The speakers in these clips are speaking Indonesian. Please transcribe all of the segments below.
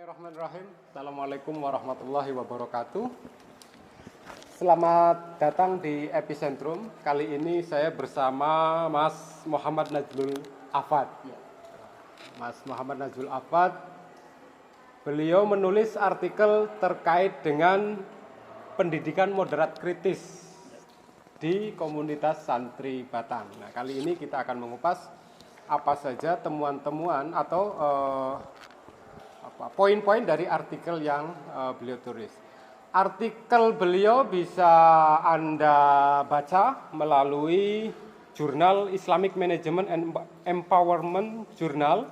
Bismillahirrahmanirrahim. Assalamualaikum warahmatullahi wabarakatuh. Selamat datang di Epicentrum. Kali ini saya bersama Mas Muhammad Najlul Afad. Mas Muhammad Najlul Afad, beliau menulis artikel terkait dengan pendidikan moderat kritis di komunitas santri Batang. Nah, kali ini kita akan mengupas apa saja temuan-temuan atau poin-poin dari artikel yang beliau tulis. Artikel beliau bisa Anda baca melalui jurnal Islamic Management and Empowerment Journal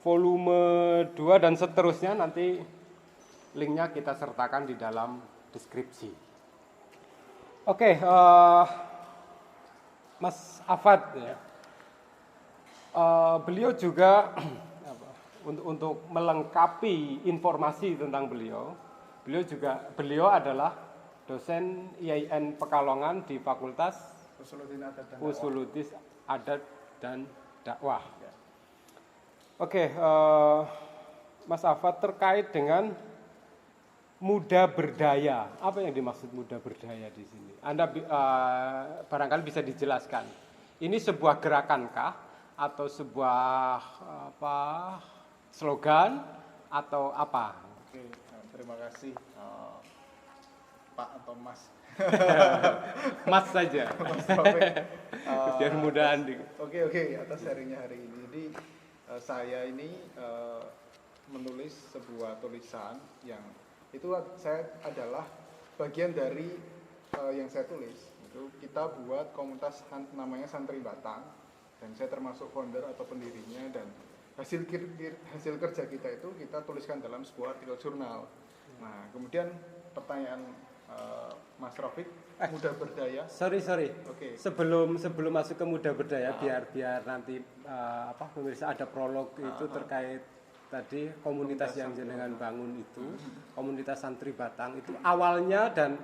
volume 2 dan seterusnya. Nanti linknya kita sertakan di dalam deskripsi. Oke, Mas Afad ya. Beliau juga untuk melengkapi informasi tentang beliau adalah dosen IAIN Pekalongan di Fakultas Usuluddin Adat dan Dakwah. Oke, Mas Afad, terkait dengan muda berdaya, apa yang dimaksud muda berdaya di sini? Anda barangkali bisa dijelaskan. Ini sebuah gerakankah atau sebuah slogan atau apa? Oke, terima kasih Pak atau Mas. Mas saja. Mas Taufik. Biar mudahan. Oke, atas sharingnya hari ini. Jadi saya ini menulis sebuah tulisan yang itu saya adalah bagian dari yang saya tulis. Itu kita buat komunitas namanya Santri Batang dan saya termasuk founder atau pendirinya, dan hasil kerja kita itu kita tuliskan dalam sebuah artikel jurnal. Nah, kemudian pertanyaan Mas Rafiq, muda berdaya. Sorry. Oke. Sebelum masuk ke muda berdaya, biar nanti pemirsa ada prolog itu terkait tadi komunitas yang jenengan bangun itu, komunitas santri Batang itu awalnya dan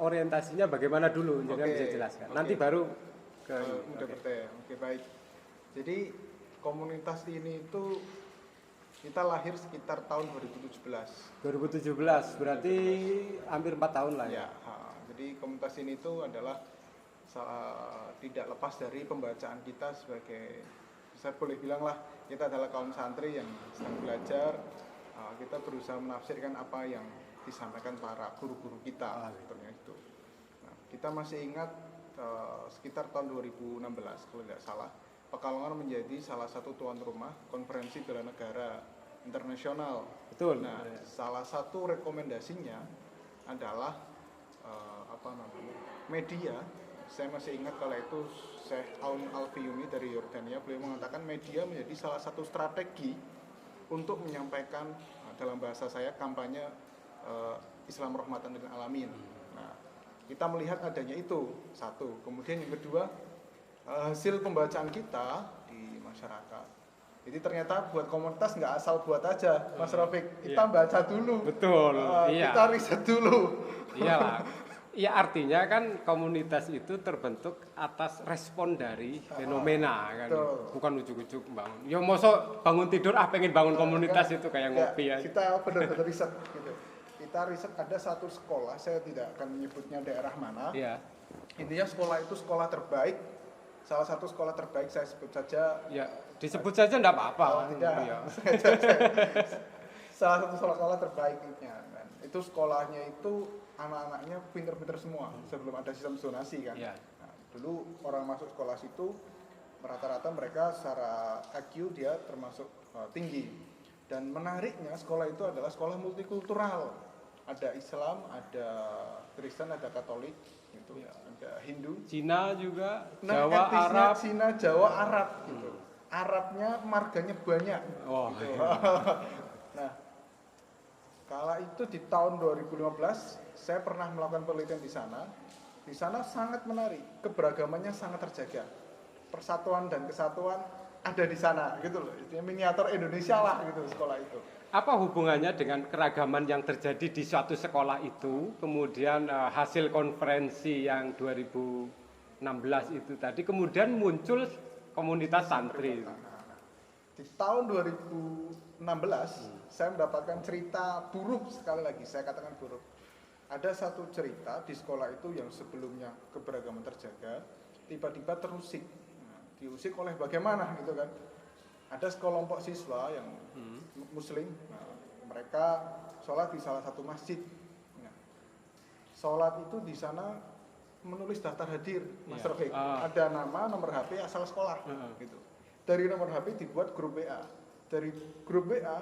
orientasinya bagaimana dulu, jenengan bisa jelaskan. Nanti baru ke muda berdaya. Oke, baik. Jadi komunitas ini itu kita lahir sekitar tahun 2017 berarti hampir 4 tahun lah ya. Jadi komunitas ini itu adalah tidak lepas dari pembacaan kita sebagai, saya boleh bilang lah, kita adalah kaum santri yang sedang belajar. Kita berusaha menafsirkan apa yang disampaikan para guru-guru kita itu. Nah, kita masih ingat sekitar tahun 2016 kalau tidak salah, Pekalongan menjadi salah satu tuan rumah konferensi bela negara internasional. Betul. Nah, salah satu rekomendasinya adalah media. Saya masih ingat kala itu Syekh Aun Al-Fiyumi dari Yordania, beliau mengatakan media menjadi salah satu strategi untuk menyampaikan dalam bahasa saya kampanye Islam rahmatan lil alamin. Nah, kita melihat adanya itu satu. Kemudian yang kedua, hasil pembacaan kita di masyarakat. Jadi ternyata buat komunitas nggak asal buat aja, Mas Rafiq. Kita baca dulu. Betul. Kita riset dulu. Iyalah. Ya, artinya kan komunitas itu terbentuk atas respon dari fenomena kan. Bukan ujuk-ujuk bangun. Ya mosok bangun tidur pengen bangun komunitas itu kayak ngopi ya. Kita benar-benar riset gitu. Kita riset ada satu sekolah, saya tidak akan menyebutnya daerah mana. Iya. Intinya sekolah itu sekolah terbaik. Salah satu sekolah terbaik, saya sebut saja. Ya, disebut saja enggak apa-apa. Tidak. Ya. Salah satu sekolah terbaiknya. Itu sekolahnya itu anak-anaknya pinter-pinter semua sebelum ada sistem zonasi kan. Ya. Nah, dulu orang masuk sekolah situ rata-rata mereka secara IQ dia termasuk tinggi. Dan menariknya sekolah itu adalah sekolah multikultural. Ada Islam, ada Kristen, ada Katolik, gitu. Ya. Ada Hindu, Cina juga, nah, Jawa, Arab. Cina, Jawa, Arab gitu. Arabnya marganya banyak. Oh. Gitu. Nah, kala itu di tahun 2015 saya pernah melakukan penelitian di sana. Di sana sangat menarik, keberagamannya sangat terjaga. Persatuan dan kesatuan ada di sana gitu loh. Itu miniatur Indonesia lah gitu sekolah itu. Apa hubungannya dengan keragaman yang terjadi di suatu sekolah itu, kemudian hasil konferensi yang 2016 itu tadi, kemudian muncul komunitas santri? Di tahun 2016 saya mendapatkan cerita buruk, sekali lagi saya katakan buruk. Ada satu cerita di sekolah itu yang sebelumnya keberagaman terjaga, tiba-tiba terusik. Nah, diusik oleh bagaimana gitu kan? Ada sekelompok siswa yang muslim, nah, mereka sholat di salah satu masjid. Nah, sholat itu di sana menulis daftar hadir, Mas Rafiq. Ada nama, nomor HP, asal sekolah, gitu. Dari nomor HP dibuat grup WA. Dari grup WA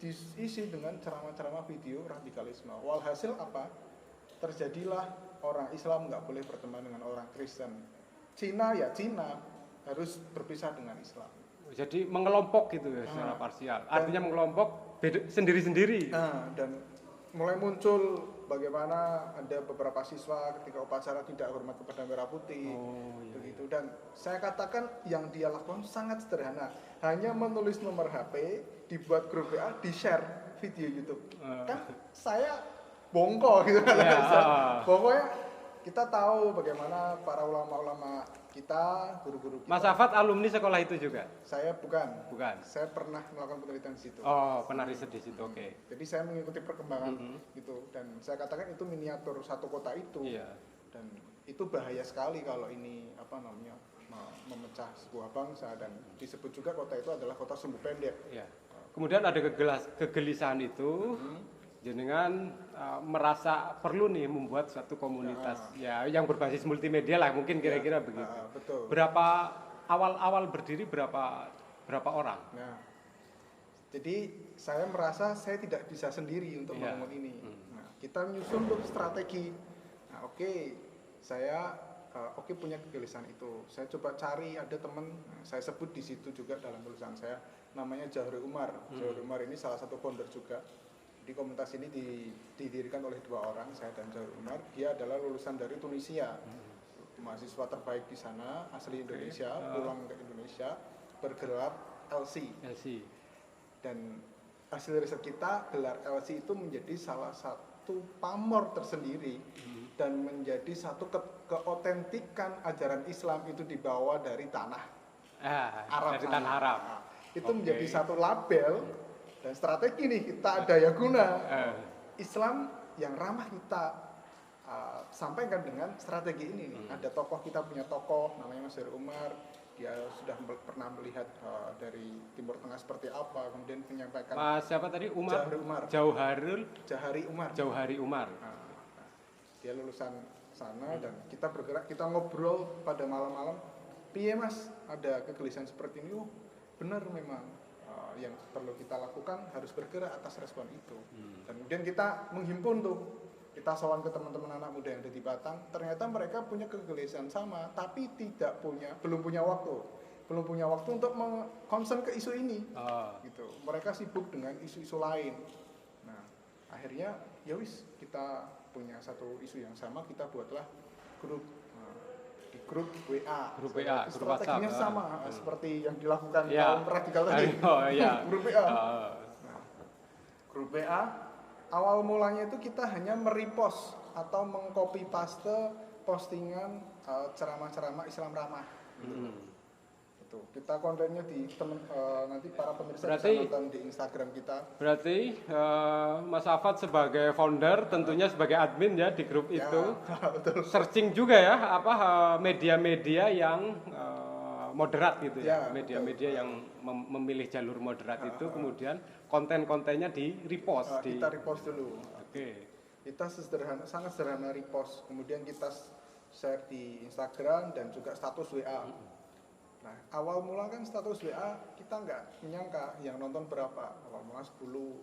diisi dengan ceramah-ceramah video radikalisme. Walhasil apa? Terjadilah orang Islam nggak boleh berteman dengan orang Kristen. Cina ya Cina harus berpisah dengan Islam. Jadi mengelompok gitu ya secara parsial. Artinya mengelompok sendiri-sendiri. Dan mulai muncul bagaimana ada beberapa siswa ketika upacara tidak hormat kepada merah putih, begitu. Dan saya katakan yang dia lakukan sangat sederhana, hanya menulis nomor HP, dibuat grup WA, di-share video YouTube. Kan saya bongko gitu kan. Pokoknya kita tahu bagaimana para ulama-ulama kita, guru-guru kita. Mas Afat alumni sekolah itu juga? Saya bukan. Bukan. Saya pernah melakukan penelitian di situ. Oh, pernah riset di situ. Oke. Jadi saya mengikuti perkembangan gitu, dan saya katakan itu miniatur satu kota itu. Dan itu bahaya sekali kalau ini memecah sebuah bangsa, dan disebut juga kota itu adalah kota sumbu pendek. Kemudian ada kegelisahan itu. Jenengan merasa perlu nih membuat suatu komunitas yang berbasis multimedia lah, mungkin kira-kira begitu. Betul. Berapa awal berdiri berapa orang? Nah, jadi saya merasa saya tidak bisa sendiri untuk membangun ini. Nah, kita menyusun untuk strategi. Nah, saya punya kegelisahan itu. Saya coba cari, ada teman, saya sebut di situ juga dalam tulisan saya, namanya Jahri Umar. Jahri Umar ini salah satu founder juga. Di komunitas ini didirikan oleh dua orang, saya dan Jahri Umar. Dia adalah lulusan dari Tunisia, mahasiswa terbaik di sana, asli Indonesia, pulang ke Indonesia, bergelar LC. Dan hasil riset kita, gelar LC itu menjadi salah satu pamor tersendiri dan menjadi satu keotentikan ajaran Islam itu dibawa dari tanah Arab. Dari tanah Arab. Itu menjadi satu label. Dan strategi nih, kita daya guna Islam yang ramah kita sampaikan dengan strategi ini nih. Ada tokoh, kita punya tokoh namanya Mas Jahri Umar. Dia sudah pernah melihat dari Timur Tengah seperti apa, kemudian menyampaikan. Mas siapa tadi? Jahri Umar. Jauhari Umar. Dia lulusan sana dan kita bergerak, kita ngobrol pada malam-malam. Piye Mas, ada kegelisahan seperti ini? Oh, benar memang. Yang perlu kita lakukan harus bergerak atas respon itu. Dan kemudian kita menghimpun tuh, kita sowan ke teman-teman anak muda yang ada di Batang. Ternyata mereka punya kegelisahan sama, tapi belum punya waktu untuk concern ke isu ini. Gitu. Mereka sibuk dengan isu-isu lain. Nah, akhirnya ya wis, kita punya satu isu yang sama, kita buatlah grup. Di grup WA, strateginya sama seperti yang dilakukan kaum radikal tadi. Grup WA. Grup WA awal mulanya itu kita hanya merepost atau mengcopy paste postingan ceramah-ceramah Islam ramah. Kita kontennya nanti para pemirsa bisa nonton di Instagram kita. Berarti Mas Afat sebagai founder, tentunya sebagai admin ya di grup itu, betul. Searching juga ya media-media yang moderat gitu ya, media-media yang memilih jalur moderat itu, kemudian konten-kontennya di repost. Kita repost dulu. Oke. Kita sangat sederhana repost, kemudian kita share di Instagram dan juga status WA. Nah, awal mula kan status WA kita nggak menyangka yang nonton berapa. Awal mula 10,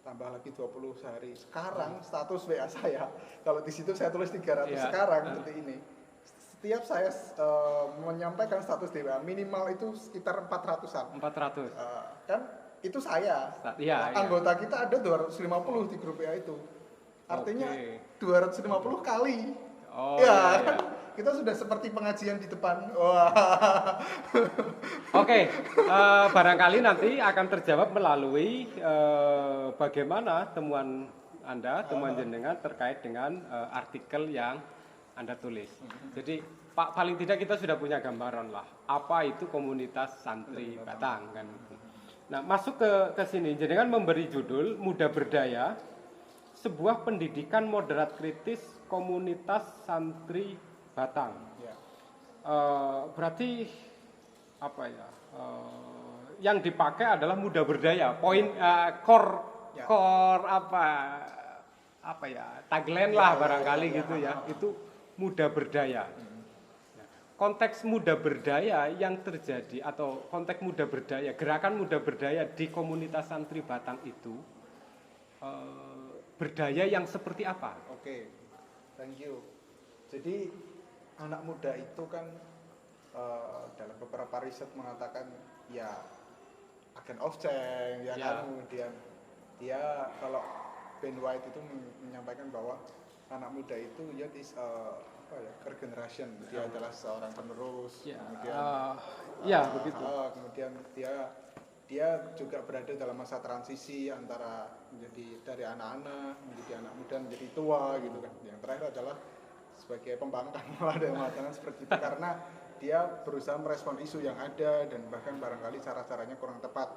tambah lagi 20 sehari. Sekarang status WA saya, kalau di situ saya tulis 300 sekarang seperti ini. Setiap saya menyampaikan status di WA, minimal itu sekitar 400-an. 400. Kan itu saya. Anggota kita ada 250 di grup WA itu. Artinya 250 kali. Kan? Kita sudah seperti pengajian di depan. Barangkali nanti akan terjawab melalui bagaimana temuan jenengan terkait dengan artikel yang Anda tulis. Jadi paling tidak kita sudah punya gambaran lah apa itu komunitas santri Batang kan. Nah, masuk ke sini, jadi kan memberi judul Muda Berdaya, sebuah pendidikan moderat kritis komunitas santri Batang. Ya. Berarti apa ya? Yang dipakai adalah muda berdaya. Poin core Ya. core apa ya? Tagline lah barangkali gitu ya. Itu muda berdaya. Konteks muda berdaya yang terjadi atau konteks muda berdaya, gerakan muda berdaya di komunitas santri Batang itu berdaya yang seperti apa? Oke, thank you. Jadi anak muda itu kan dalam beberapa riset mengatakan ya agen of change, ya kan, kemudian dia kalau Ben White itu menyampaikan bahwa anak muda itu youth is regeneration, dia adalah seorang penerus, kemudian begitu. Kemudian dia juga berada dalam masa transisi antara menjadi dari anak-anak menjadi anak muda menjadi tua gitu kan. Yang terakhir adalah sebagai pembangkang lah dan mengatakan seperti itu karena dia berusaha merespon isu yang ada dan bahkan barangkali cara-caranya kurang tepat.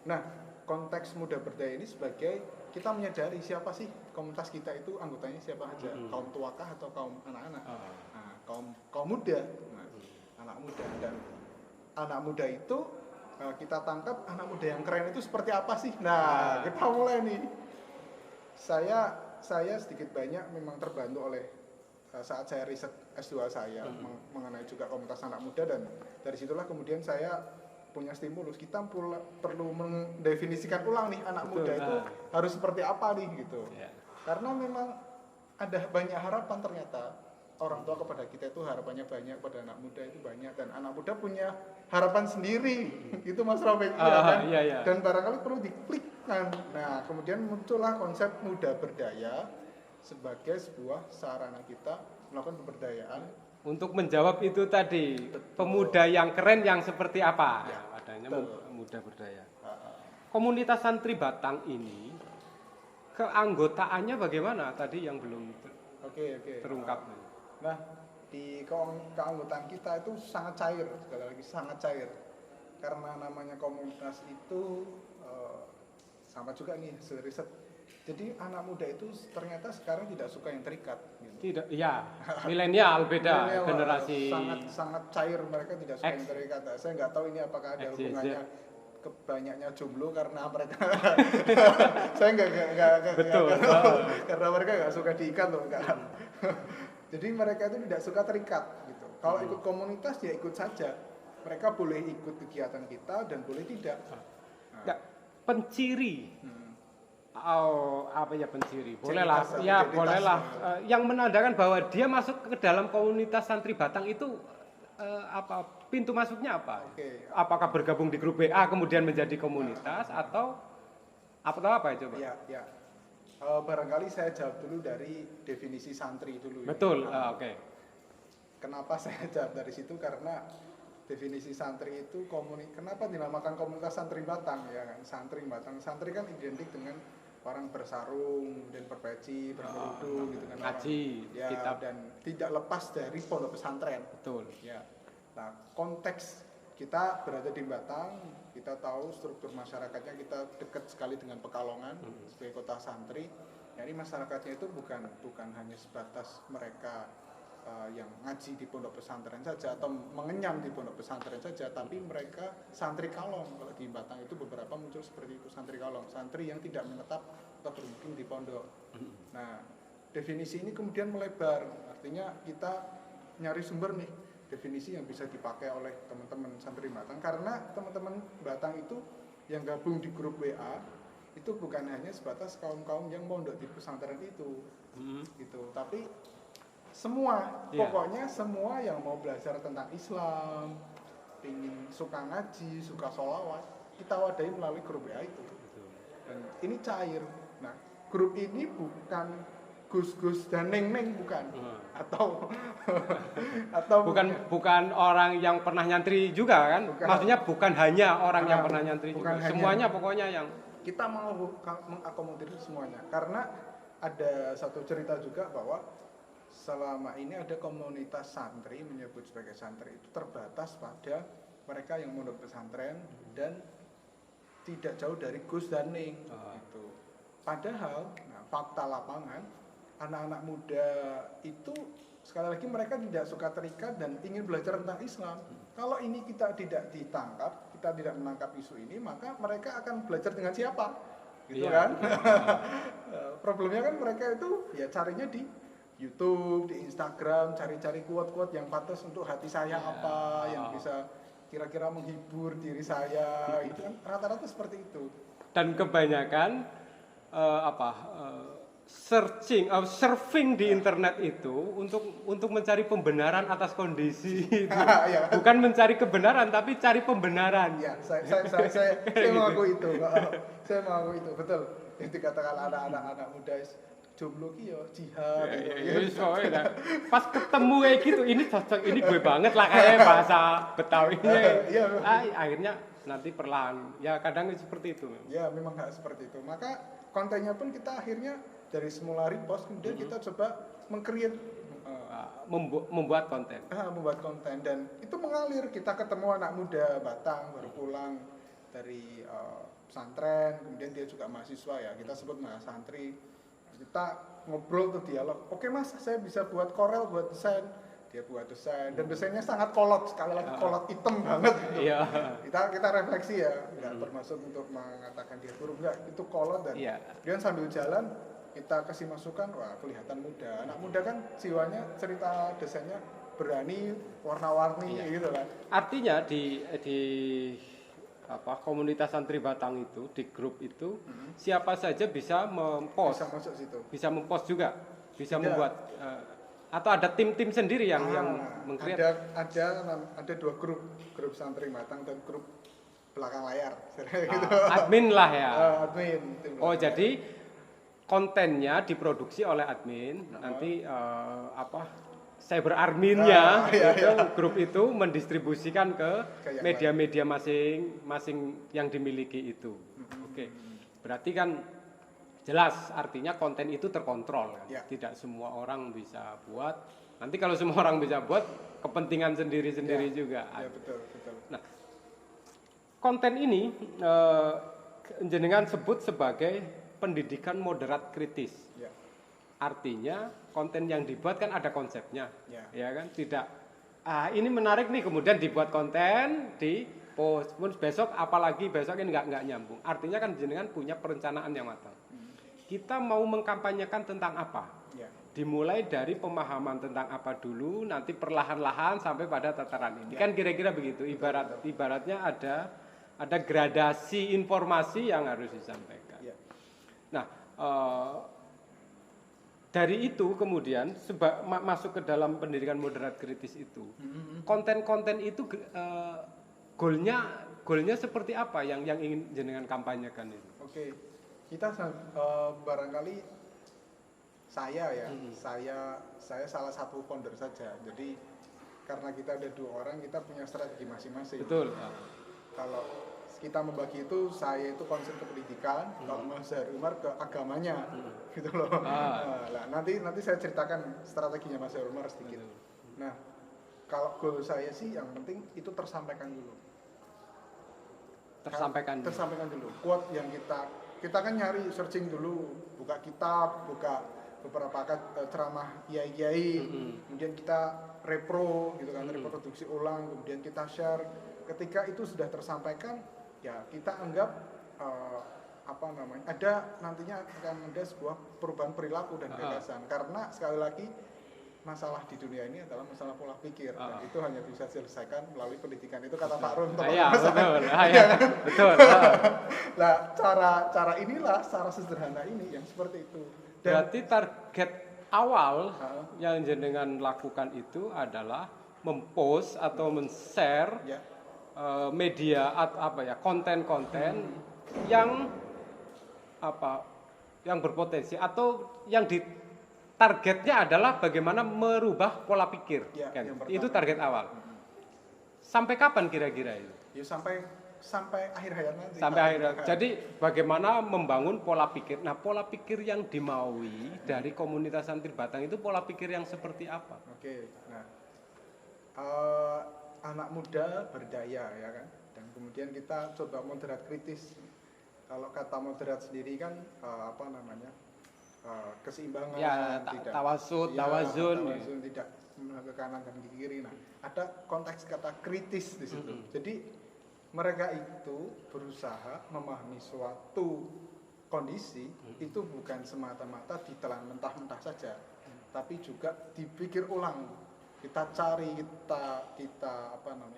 Nah, konteks muda berdaya ini sebagai kita menyadari siapa sih komunitas kita itu anggotanya siapa aja, kaum tuakah atau kaum anak-anak. Nah, kaum muda, anak muda, dan anak muda itu kita tangkap anak muda yang keren itu seperti apa sih? Nah, kita mulai nih. Saya sedikit banyak memang terbantu oleh saat saya riset S2 saya mengenai juga komunitas anak muda, dan dari situlah kemudian saya punya stimulus, kita perlu mendefinisikan ulang nih anak muda itu harus seperti apa nih gitu. Karena memang ada banyak harapan, ternyata orang tua kepada kita itu harapannya banyak, pada anak muda itu banyak, dan anak muda punya harapan sendiri itu Mas Rafiq kan? Dan barangkali perlu diklikkan. Nah, kemudian muncullah konsep muda berdaya sebagai sebuah sarana kita melakukan pemberdayaan untuk menjawab itu tadi. Betul. Pemuda yang keren yang seperti apa? Ya, adanya muda berdaya. Komunitas santri Batang ini keanggotaannya bagaimana tadi yang belum terungkap? Nah, di keanggotaan kita itu sangat cair, sekali lagi sangat cair. Karena namanya komunitas itu sama juga nih hasil riset. Jadi anak muda itu ternyata sekarang tidak suka yang terikat. Gitu. Tidak, ya. Milenial beda generasi. Sangat cair, mereka tidak suka yang terikat. Saya nggak tahu ini apakah ada hubungannya kebanyaknya jomblo karena mereka. Saya nggak betul. Karena mereka nggak suka diikat loh, nggak. Jadi mereka itu tidak suka terikat. Gitu. Kalau ikut komunitas ya ikut saja. Mereka boleh ikut kegiatan kita dan boleh tidak. Nah, penciri. Penciri? Bolehlah, ya bolehlah. Yang menandakan bahwa dia masuk ke dalam komunitas santri Batang itu pintu masuknya apa? Apakah bergabung di grup WA kemudian menjadi komunitas atau apa coba? Ya. Barangkali saya jawab dulu dari definisi santri dulu. Betul. Kenapa saya jawab dari situ? Karena definisi santri itu kenapa dinamakan komunitas santri Batang ya kan? Santri Batang. Santri kan identik dengan orang bersarung, kemudian berpeci, berkerudung gitu kan. Ngaji, kitab, dan tidak lepas dari pondok pesantren. Betul. Ya. Nah, konteks kita berada di Batang, kita tahu struktur masyarakatnya, kita dekat sekali dengan Pekalongan sebagai kota santri. Jadi masyarakatnya itu bukan hanya sebatas mereka yang ngaji di pondok pesantren saja atau mengenyam di pondok pesantren saja, tapi mereka santri kalong. Kalau di Batang itu beberapa muncul seperti itu, santri kalong, santri yang tidak menetap atau bermukim di pondok. Nah, definisi ini kemudian melebar, artinya kita nyari sumber nih, definisi yang bisa dipakai oleh teman-teman santri Batang, karena teman-teman Batang itu yang gabung di grup WA itu bukan hanya sebatas kaum-kaum yang mondok di pesantren itu, gitu, tapi pokoknya semua yang mau belajar tentang Islam, ingin suka ngaji, suka sholawat, kita wadahi melalui grup WA itu. Dan ini cair. Nah, grup ini bukan Gus-gus dan Neng-Neng, bukan. Atau bukan orang yang pernah nyantri juga kan? Bukan. Maksudnya bukan hanya orang yang pernah nyantri juga. Semuanya pokoknya yang kita mau mengakomodir semuanya. Karena ada satu cerita juga bahwa selama ini ada komunitas santri, menyebut sebagai santri itu terbatas pada mereka yang mondok pesantren dan tidak jauh dari Gus dan Ning gitu. Padahal fakta lapangan anak-anak muda itu sekali lagi mereka tidak suka terikat dan ingin belajar tentang Islam. Kalau ini kita tidak ditangkap, kita tidak menangkap isu ini, maka mereka akan belajar dengan siapa? Gitu kan? Problemnya kan mereka itu ya carinya di YouTube, di Instagram, cari-cari quote-quote yang pantas untuk hati saya apa, yang bisa kira-kira menghibur diri saya, itu kan rata-rata seperti itu. Dan kebanyakan surfing di internet itu untuk mencari pembenaran atas kondisi itu. Bukan mencari kebenaran tapi cari pembenaran. Ya, saya mengaku itu. Saya mengaku itu, betul. Yang dikatakan anak muda jomblo ki yo jihad. Pas ketemu kayak gitu, ini cocok, ini gue banget lah kayak bahasa Betawinya. Akhirnya nanti perlahan. Ya kadang seperti itu. Ya memang nggak seperti itu. Maka kontennya pun kita akhirnya dari semula repost, kemudian kita coba meng-create membuat konten. Membuat konten dan itu mengalir. Kita ketemu anak muda Batang baru pulang dari pesantren, kemudian dia juga mahasiswa ya. Kita sebut mahasiswa santri. Kita ngobrol tuh dialog. Oke Mas, saya bisa buat Corel buat desain. Dia buat desain dan desainnya sangat kolot, sekali lagi kolot hitam banget gitu. Kita refleksi ya, nggak bermaksud untuk mengatakan dia buruk, enggak, itu kolot dan dia sambil jalan kita kasih masukan, wah kelihatan muda. Anak muda kan jiwanya cerita desainnya berani, warna-warni gitu kan. Artinya di komunitas santri Batang itu, di grup itu, siapa saja bisa mempost. Bisa masuk situ. Bisa mempost juga, bisa membuat atau ada tim-tim sendiri yang meng-create. Ada 2 grup santri Batang dan grup belakang layar. Gitu. Admin lah ya. Admin. Jadi kontennya diproduksi oleh admin, nanti cyber adminnya grup itu mendistribusikan ke media-media masing-masing yang dimiliki itu. Oke. Berarti kan jelas artinya konten itu terkontrol kan? Tidak semua orang bisa buat. Nanti kalau semua orang bisa buat, kepentingan sendiri-sendiri juga. Betul. Nah, konten ini jenengan sebut sebagai pendidikan moderat kritis. Artinya konten yang dibuat kan ada konsepnya, ya kan? Tidak. Ini menarik nih, kemudian dibuat konten di post. Besok apalagi besok ini nggak nyambung. Artinya kan jenengan punya perencanaan yang matang. Kita mau mengkampanyekan tentang apa? Dimulai dari pemahaman tentang apa dulu, nanti perlahan-lahan sampai pada tataran ini. Kan kira-kira begitu. Ibaratnya ada gradasi informasi yang harus disampaikan. Nah, dari itu kemudian masuk ke dalam pendidikan moderat kritis itu. Konten-konten itu goalnya seperti apa yang ingin jenengan kampanyekan itu? Oke. Kita barangkali saya salah satu founder saja. Jadi karena kita ada 2 orang, kita punya strategi masing-masing. Betul. Kalau kita membagi itu, saya itu konsen ke pendidikan, kalau Mas Umar ke agamanya, gitu loh. Nah, nanti saya ceritakan strateginya Mas Umar sedikit. Nah, kalau goal saya sih yang penting itu tersampaikan dulu. Tersampaikan dulu. Quote yang kita kan nyari searching dulu, buka kitab, buka beberapa ceramah kiai-kiai, kemudian kita repro gitu kan, reproduksi ulang, kemudian kita share. Ketika itu sudah tersampaikan, ya kita anggap ada nantinya akan ada sebuah perubahan perilaku dan gagasan. Karena sekali lagi masalah di dunia ini adalah masalah pola pikir dan itu hanya bisa diselesaikan melalui pendidikan. Itu kata Pak Rum. Betul. Nah, cara inilah, cara sederhana ini yang seperti itu. Berarti target awal yang jenengan lakukan itu adalah mempost atau men-share media konten-konten yang berpotensi atau yang targetnya adalah bagaimana merubah pola pikir. Itu target awal. Sampai kapan kira-kira itu? Ya sampai akhir hayat nanti. Sampai akhir hayat. Jadi bagaimana membangun pola pikir. Nah, pola pikir yang dimaui dari komunitas santri Batang itu pola pikir yang seperti apa? Oke. Nah, anak muda berdaya ya kan. Dan kemudian kita coba moderat kritis. Kalau kata moderat sendiri kan apa namanya keseimbangan, Ya, tidak tawasud, ya, tawazun. tawazun, tidak ke kanan dan ke kiri. Nah, ada konteks kata kritis di situ. Jadi mereka itu berusaha memahami suatu kondisi itu bukan semata-mata ditelan mentah-mentah saja, tapi juga dipikir ulang. Kita cari,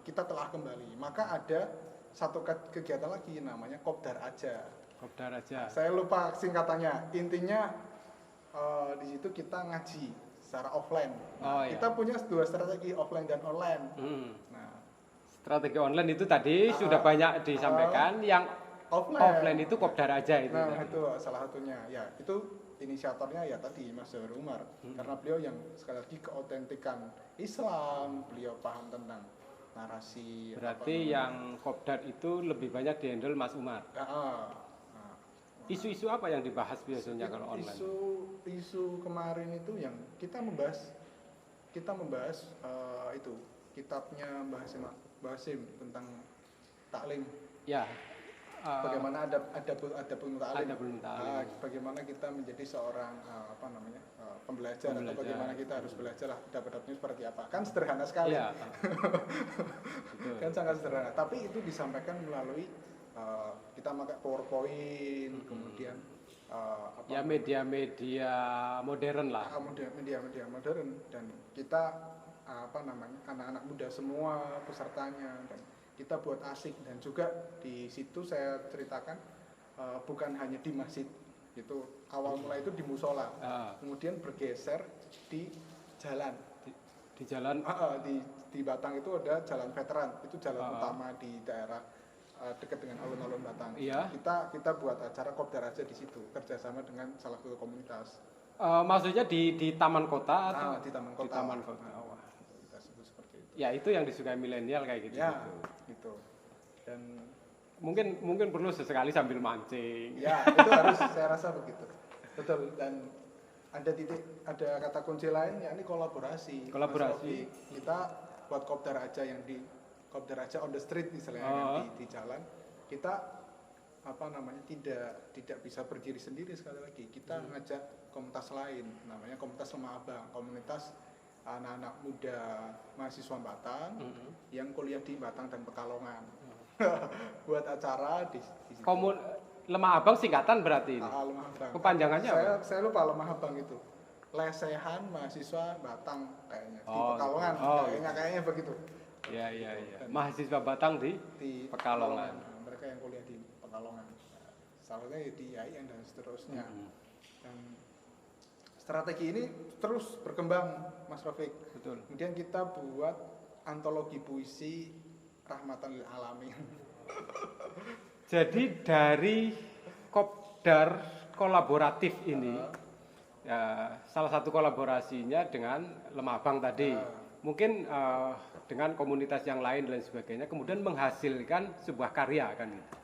kita telah kembali. Maka ada satu kegiatan lagi namanya kopdar aja. Kopdar aja. Saya lupa singkatannya. Intinya di situ kita ngaji secara offline. Nah, kita punya dua strategi, offline dan online. Nah, strategi online itu tadi sudah banyak disampaikan. Yang offline itu kopdar aja itu. Nah, itu salah satunya. Ya, itu inisiatornya ya tadi Mas Jawar Umar. Karena beliau yang sekali lagi keautentikan Islam, beliau paham tentang narasi. Berarti yang kopdar itu lebih banyak dihandle Mas Umar. Isu-isu apa yang dibahas biasanya kalau online? Isu kemarin itu yang kita membahas itu kitabnya Mbah Hasim tentang taklim. Ya. Bagaimana ada pun taklim. Bagaimana kita menjadi seorang pembelajar atau bagaimana kita harus belajar lah, adab-adabnya seperti apa. Kan sederhana sekali. Ya. Kan sangat sederhana. Tapi itu disampaikan melalui kita pakai PowerPoint, kemudian media-media modern lah. Media-media modern, dan kita anak-anak muda semua pesertanya, dan kita buat asik. Dan juga di situ saya ceritakan bukan hanya di masjid, itu awal mulai itu di musola, kemudian bergeser di jalan. Di jalan di Batang itu ada jalan veteran, itu jalan utama di daerah dekat dengan alun-alun Batang. Iya. Kita buat acara kopdar aja di situ, kerjasama dengan salah satu komunitas. Maksudnya di taman kota atau di taman kota. Di taman kota. Kita sebut seperti itu. Ya, itu yang disukai milenial kayak gitu. Ya, gitu. Dan mungkin perlu sesekali sambil mancing. Ya, itu harus, saya rasa begitu. Betul. Dan ada kata kunci lain, yakni kolaborasi. Kita buat kopdar aja kopdar aja on the street misalnya, di jalan. Kita tidak bisa berdiri sendiri. Sekali lagi kita ngajak komunitas lain, namanya komunitas Lemah Abang, komunitas anak-anak muda mahasiswa Batang yang kuliah di Batang dan Pekalongan. Buat acara di situ. Lemah Abang singkatan berarti ini. Lemah Abang. Kepanjangannya apa? Saya lupa Lemah Abang itu. Lesehan mahasiswa Batang kayaknya, di Pekalongan. Kayaknya begitu. Ya. Mahasiswa Batang di Pekalongan. Mereka yang kuliah di Pekalongan. Salahnya di IAIN dan seterusnya. Dan strategi ini terus berkembang, Mas Rafiq. Betul. Kemudian kita buat antologi puisi Rahmatan lil Alamin. Jadi dari kopdar kolaboratif ini, salah satu kolaborasinya dengan Lemah Abang tadi. Mungkin dengan komunitas yang lain dan sebagainya, kemudian menghasilkan sebuah karya kan gitu.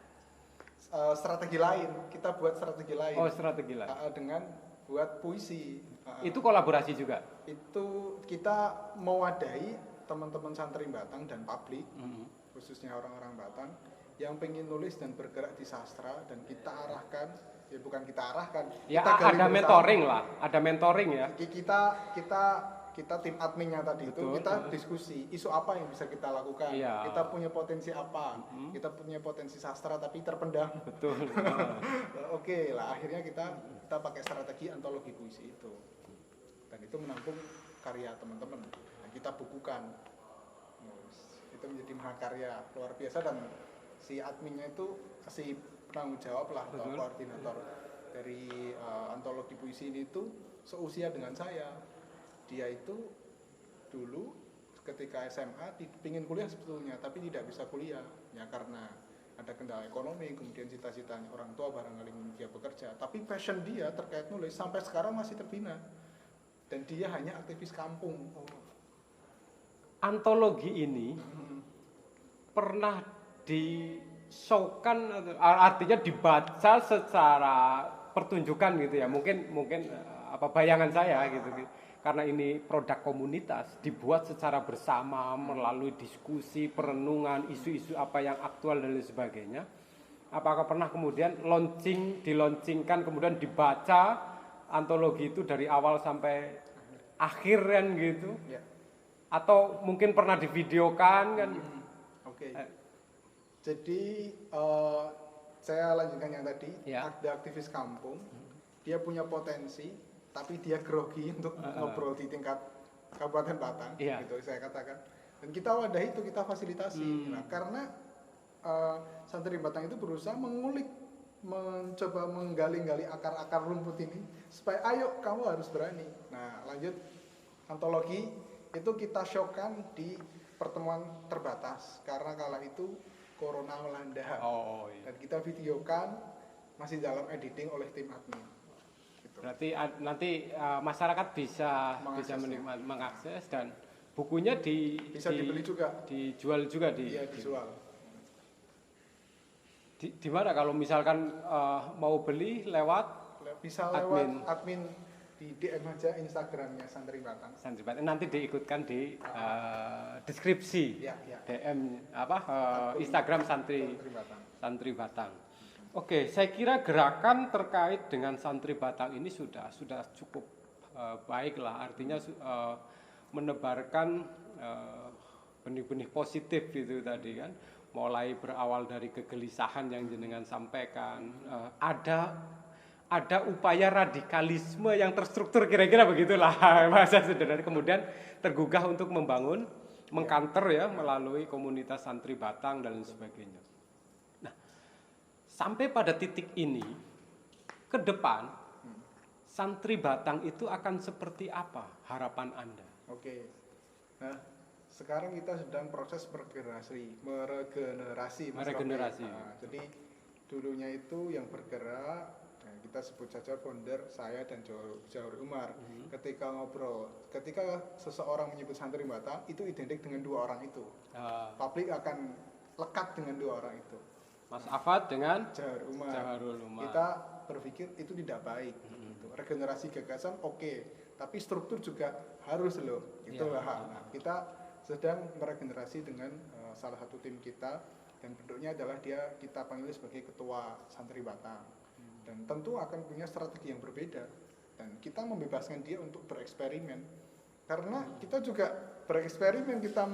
Strategi lain, kita buat strategi lain. Strategi lain. Dengan buat puisi. Itu kolaborasi juga. Itu kita mewadahi teman-teman santri Batang dan publik, khususnya orang-orang Batang yang pengen nulis dan bergerak di sastra, dan kita arahkan, bukan kita arahkan. Ya, kita ada mentoring lah, ada mentoring ya. Kita tim adminnya tadi. Betul. Itu kita diskusi isu apa yang bisa kita lakukan. Iya. Kita punya potensi apa? Kita punya potensi sastra tapi terpendam. Betul. Oke lah, akhirnya kita pakai strategi antologi puisi itu, dan itu menampung karya teman-teman. Dan kita bukukan. Itu menjadi mahakarya luar biasa, dan si adminnya itu si penanggung jawab lah, atau koordinator dari antologi puisi ini itu seusia dengan saya. Dia itu dulu ketika SMA pingin kuliah sebetulnya, tapi tidak bisa kuliah ya karena ada kendala ekonomi, kemudian cita-citanya orang tua barangkali dia bekerja, tapi passion dia terkait nulis sampai sekarang masih terbina, dan dia hanya aktivis kampung. Antologi ini pernah di-showkan, artinya dibaca secara pertunjukan gitu ya, mungkin bayangan saya gitu. Karena ini produk komunitas, dibuat secara bersama melalui diskusi, perenungan, isu-isu apa yang aktual dan lain sebagainya. Apakah pernah kemudian dilaunchingkan kemudian dibaca antologi itu dari awal sampai akhir kan gitu? Ya. Atau mungkin pernah divideokan kan? Oke. Jadi saya lanjutkan yang tadi, Ya. ada aktivis kampung, dia punya potensi, tapi dia grogi untuk ngobrol di tingkat Kabupaten Batang, Ya. gitu saya katakan. Dan kita wadah itu, kita fasilitasi. Nah, karena Santri Batang itu berusaha mencoba menggali-gali akar-akar rumput ini, supaya ayo kamu harus berani. Nah, lanjut antologi itu kita showkan di pertemuan terbatas, karena kala itu Corona melanda. Iya. Dan kita videokan masih dalam editing oleh tim admin. Gitu. Berarti nanti masyarakat bisa mengakses dan bukunya Bisa dibeli juga. dijual juga Iya, dijual. Di mana kalau misalkan mau beli lewat Bisa lewat admin di DM aja Instagramnya Santri Batang. Santri Batang. Nanti diikutkan di deskripsi Ya. DM Instagram Santri Batang. Oke, saya kira gerakan terkait dengan Santri Batang ini sudah cukup baik lah. Artinya menebarkan benih-benih positif gitu tadi kan. Mulai berawal dari kegelisahan yang jenengan sampaikan, ada upaya radikalisme yang terstruktur, kira-kira begitulah bahasa sederhana, kemudian tergugah untuk membangun, mengkanter ya melalui komunitas Santri Batang dan lain sebagainya. Nah, sampai pada titik ini ke depan Santri Batang itu akan seperti apa harapan Anda? Oke. Nah, sekarang kita sedang proses meregenerasi. Jadi dulunya itu yang bergerak, kita sebut saja founder saya dan Jauhar Umar. Ketika seseorang menyebut Santri Batang, itu identik dengan dua orang itu. Publik akan lekat dengan dua orang itu. Mas Afad dengan Jauhar Umar. Kita berpikir itu tidak baik. Gitu. Regenerasi gagasan oke, tapi struktur juga harus loh. Itulah. Nah, kita sedang meregenerasi dengan salah satu tim kita, dan bentuknya adalah kita panggil sebagai ketua Santri Batang. Dan tentu akan punya strategi yang berbeda, dan kita membebaskan dia untuk bereksperimen, karena kita juga bereksperimen, kita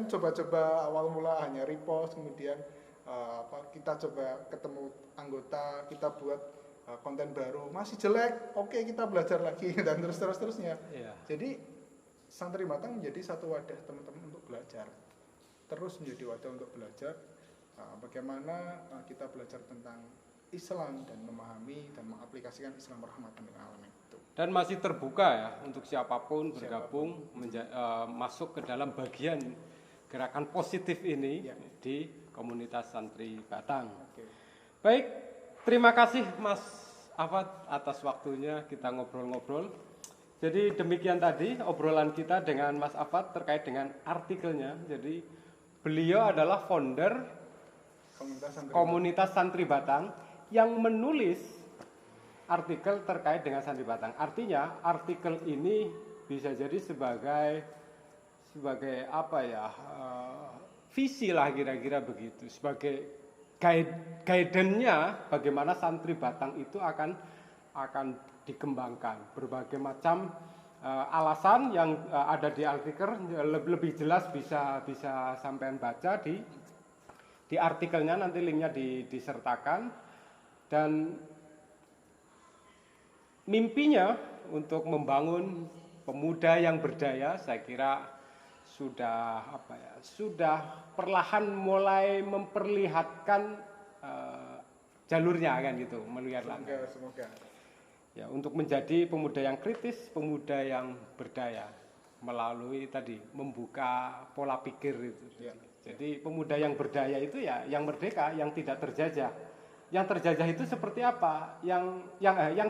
coba-coba awal mula hanya repost, kemudian kita coba ketemu anggota, kita buat konten baru, masih jelek, oke kita belajar lagi dan terusnya. Jadi Santri Batang menjadi satu wadah teman-teman untuk belajar, terus menjadi wadah untuk belajar bagaimana kita belajar tentang Islam dan memahami dan mengaplikasikan Islam rahmatan lil alamin itu. Dan masih terbuka ya untuk siapapun bergabung masuk ke dalam bagian gerakan positif ini di komunitas Santri Batang. Baik, terima kasih Mas Afad atas waktunya kita ngobrol-ngobrol. Jadi demikian tadi obrolan kita dengan Mas Afad terkait dengan artikelnya. Jadi beliau adalah founder komunitas Santri Batang yang menulis artikel terkait dengan Santri Batang. Artinya artikel ini bisa jadi sebagai visi lah kira-kira begitu, sebagai guidance-nya bagaimana Santri Batang itu akan dikembangkan. Berbagai macam alasan yang ada di artikel, lebih jelas bisa sampean baca di artikelnya, nanti linknya disertakan. Dan mimpinya untuk membangun pemuda yang berdaya, saya kira sudah perlahan mulai memperlihatkan jalurnya kan gitu, melihat langkah. Semoga. Ya, untuk menjadi pemuda yang kritis, pemuda yang berdaya melalui tadi membuka pola pikir itu. Jadi pemuda yang berdaya itu ya yang merdeka, yang tidak terjajah. Yang terjajah itu seperti apa? Yang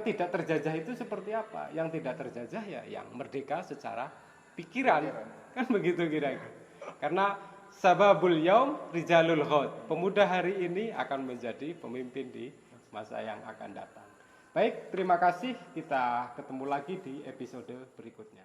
tidak terjajah itu seperti apa? Yang tidak terjajah ya yang merdeka secara pikiran. Kan begitu kira-kira. Karena sababul yaum rijalul ghad. Pemuda hari ini akan menjadi pemimpin di masa yang akan datang. Baik, terima kasih. Kita ketemu lagi di episode berikutnya.